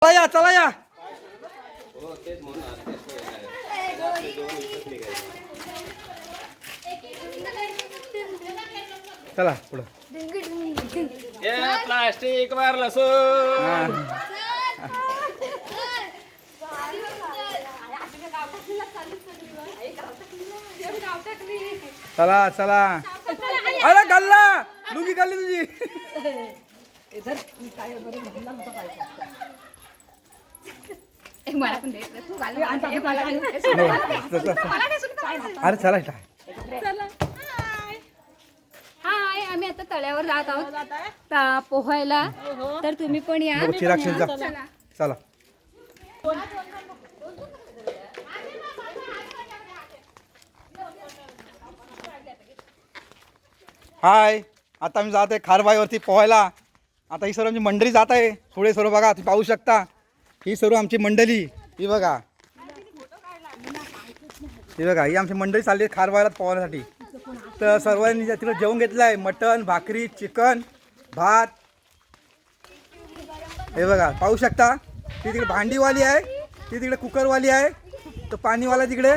चला या चला पुढं प्लास्टिक मारलं सो चला चला अरे गल्ला लुंगी गल्ली तुझी अरे चला हाय आम्ही आता तळ्यावर जात आहोत पोहायला तर तुम्ही पण या चिराक्षी जा चला हाय आता आम्ही जात आहे खारबाईवरती पोहायला. आता ही सर्व आमची मंडळी जात आहे. पुढे सर्व बघा तुम्ही पाहू शकता ही सर्व आमची मंडळी ही बघा ही आमची मंडळी चालली आहे खारबाईला पोहण्यासाठी. तर सर्वांनी तिकडे जेवण घेतलं आहे मटण भाकरी चिकन भात हे बघा पाहू शकता. ती तिकडे भांडीवाली आहे ती तिकडे कुकरवाली आहे तो पाणीवाला तिकडे